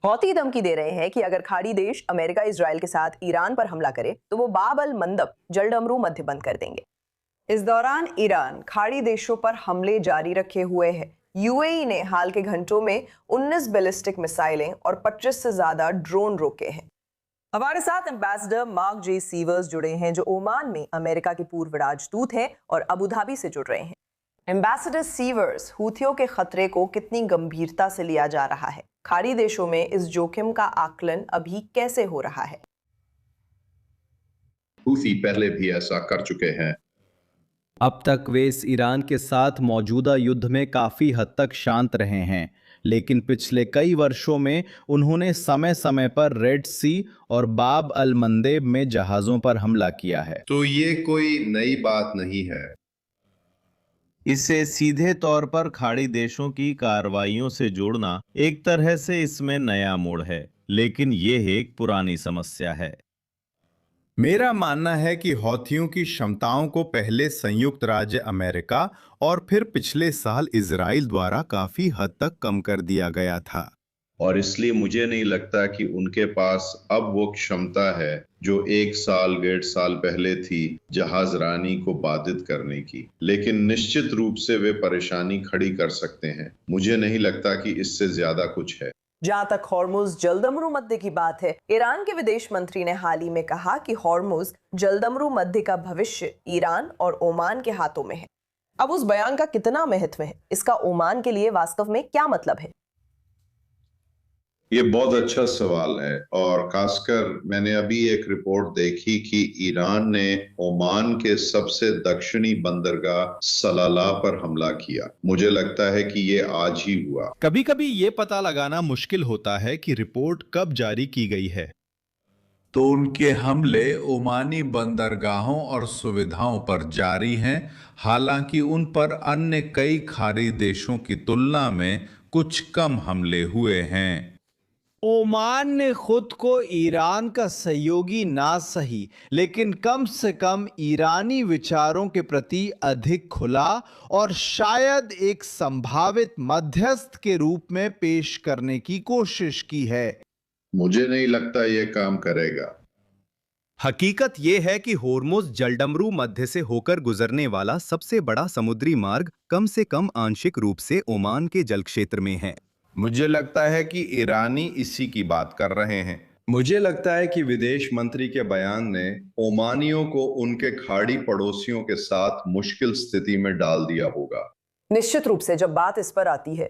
हौती धमकी दे रहे हैं कि अगर खाड़ी देश अमेरिका इजराइल के साथ ईरान पर हमला करे तो वो बाब अल मंदब जलडमरू मध्य बंद कर देंगे। इस दौरान ईरान खाड़ी देशों पर हमले जारी रखे हुए है। यूएई ने हाल के घंटों में 19 बैलिस्टिक मिसाइलें और 25 से ज्यादा ड्रोन रोके हैं। हमारे साथ एम्बेसडर मार्क जे सीवर्स जुड़े हैं, जो ओमान में अमेरिका के पूर्व राजदूत हैं और अबू धाबी से जुड़ रहे हैं। एम्बेसडर सीवर्स, हूथियों के खतरे को कितनी गंभीरता से लिया जा रहा है? खाड़ी देशों में इस जोखिम का आकलन अभी कैसे हो रहा है? हूथी पहले भी ऐसा कर चुके हैं। अब तक वे इस ईरान के साथ मौजूदा युद्ध में काफ़ी हद तक शांत रहे हैं, लेकिन पिछले कई वर्षों में उन्होंने समय समय पर रेड सी और बाब अल मंदेब में जहाज़ों पर हमला किया है। तो ये कोई नई बात नहीं है। इसे सीधे तौर पर खाड़ी देशों की कार्रवाइयों से जोड़ना एक तरह से इसमें नया मोड़ है, लेकिन यह एक पुरानी समस्या है। मेरा मानना है कि हौथियों की क्षमताओं को पहले संयुक्त राज्य अमेरिका और फिर पिछले साल इजराइल द्वारा काफी हद तक कम कर दिया गया था। और इसलिए मुझे नहीं लगता कि उनके पास अब वो क्षमता है जो 1 साल 1.5 साल पहले थी जहाजरानी को बाधित करने की। लेकिन निश्चित रूप से वे परेशानी खड़ी कर सकते हैं। मुझे नहीं लगता कि इससे ज्यादा कुछ है। जहां तक हॉर्मुज जलदमरू मध्य की बात है, ईरान के विदेश मंत्री ने हाल ही में कहा कि हॉर्मुज जलदमरू मध्य का भविष्य ईरान और ओमान के हाथों में है। अब उस बयान का कितना महत्व है? इसका ओमान के लिए वास्तव में क्या मतलब है? ये बहुत अच्छा सवाल है, और खासकर मैंने अभी एक रिपोर्ट देखी कि ईरान ने ओमान के सबसे दक्षिणी बंदरगाह सलाला पर हमला किया। मुझे लगता है कि ये आज ही हुआ। कभी कभी ये पता लगाना मुश्किल होता है कि रिपोर्ट कब जारी की गई है। तो उनके हमले ओमानी बंदरगाहों और सुविधाओं पर जारी हैं, हालांकि उन पर अन्य कई खाड़ी देशों की तुलना में कुछ कम हमले हुए हैं। ओमान ने खुद को ईरान का सहयोगी ना सही, लेकिन कम से कम ईरानी विचारों के प्रति अधिक खुला और शायद एक संभावित मध्यस्थ के रूप में पेश करने की कोशिश की है। मुझे नहीं लगता ये काम करेगा। हकीकत यह है कि होर्मुज जलडमरू मध्य से होकर गुजरने वाला सबसे बड़ा समुद्री मार्ग कम से कम आंशिक रूप से ओमान के जल क्षेत्र में है। मुझे लगता है कि ईरानी इसी की बात कर रहे हैं। मुझे लगता है कि विदेश मंत्री के बयान ने ओमानियों को उनके खाड़ी पड़ोसियों के साथ मुश्किल स्थिति में डाल दिया होगा। निश्चित रूप से जब बात इस पर आती है,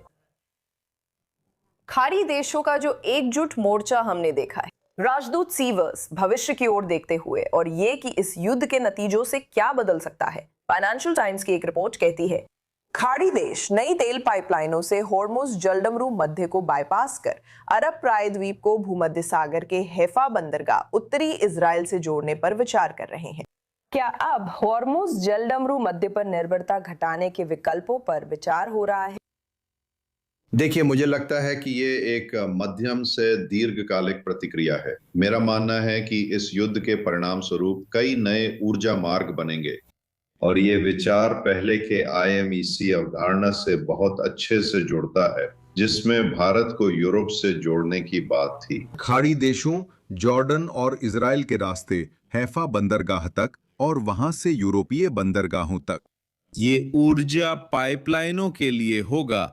खाड़ी देशों का जो एकजुट मोर्चा हमने देखा है, राजदूत सीवर्स भविष्य की ओर देखते हुए और ये कि इस युद्ध के नतीजों से क्या बदल सकता है, फाइनेंशियल टाइम्स की एक रिपोर्ट कहती है खाड़ी देश नई तेल पाइपलाइनों से हॉर्मुज जलडमरू मध्य को बाईपास कर अरब प्रायद्वीप को भूमध्य सागर के हैफा बंदरगाह उत्तरी इजराइल से जोड़ने पर विचार कर रहे हैं। क्या अब हॉर्मुज जलडमरू मध्य पर निर्भरता घटाने के विकल्पों पर विचार हो रहा है? देखिए, मुझे लगता है कि ये एक मध्यम से दीर्घकालिक प्रतिक्रिया है। मेरा मानना है कि इस युद्ध के परिणाम स्वरूप कई नए ऊर्जा मार्ग बनेंगे, और ये विचार पहले के IMEC अवधारणा से बहुत अच्छे से जुड़ता है, जिसमें भारत को यूरोप से जोड़ने की बात थी। खाड़ी देशों, जॉर्डन और इजराइल के रास्ते हैफा बंदरगाह तक और वहां से यूरोपीय बंदरगाहों तक। ये ऊर्जा पाइपलाइनों के लिए होगा।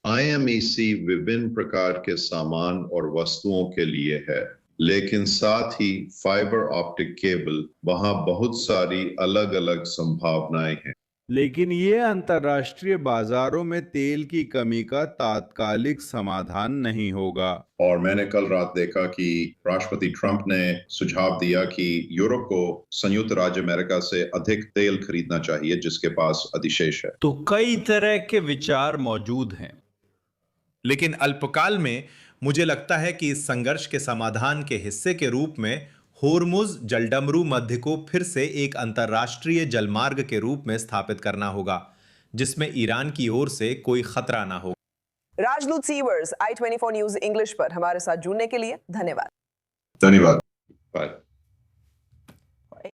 IMEC विभिन्न प्रकार के सामान और वस्तुओं के लिए है, लेकिन साथ ही फाइबर ऑप्टिक केबल, वहां बहुत सारी अलग अलग संभावनाएं हैं। लेकिन ये अंतर्राष्ट्रीय बाजारों में तेल की कमी का तात्कालिक समाधान नहीं होगा। और मैंने कल रात देखा कि राष्ट्रपति ट्रंप ने सुझाव दिया कि यूरोप को संयुक्त राज्य अमेरिका से अधिक तेल खरीदना चाहिए, जिसके पास अधिशेष है। तो कई तरह के विचार मौजूद हैं, लेकिन अल्पकाल में मुझे लगता है कि इस संघर्ष के समाधान के हिस्से के रूप में होर्मुज जलडमरू मध्य को फिर से एक अंतर्राष्ट्रीय जलमार्ग के रूप में स्थापित करना होगा, जिसमें ईरान की ओर से कोई खतरा ना हो। राजदूत सीवर्स, i24 न्यूज इंग्लिश पर हमारे साथ जुड़ने के लिए धन्यवाद। धन्यवाद। बाय।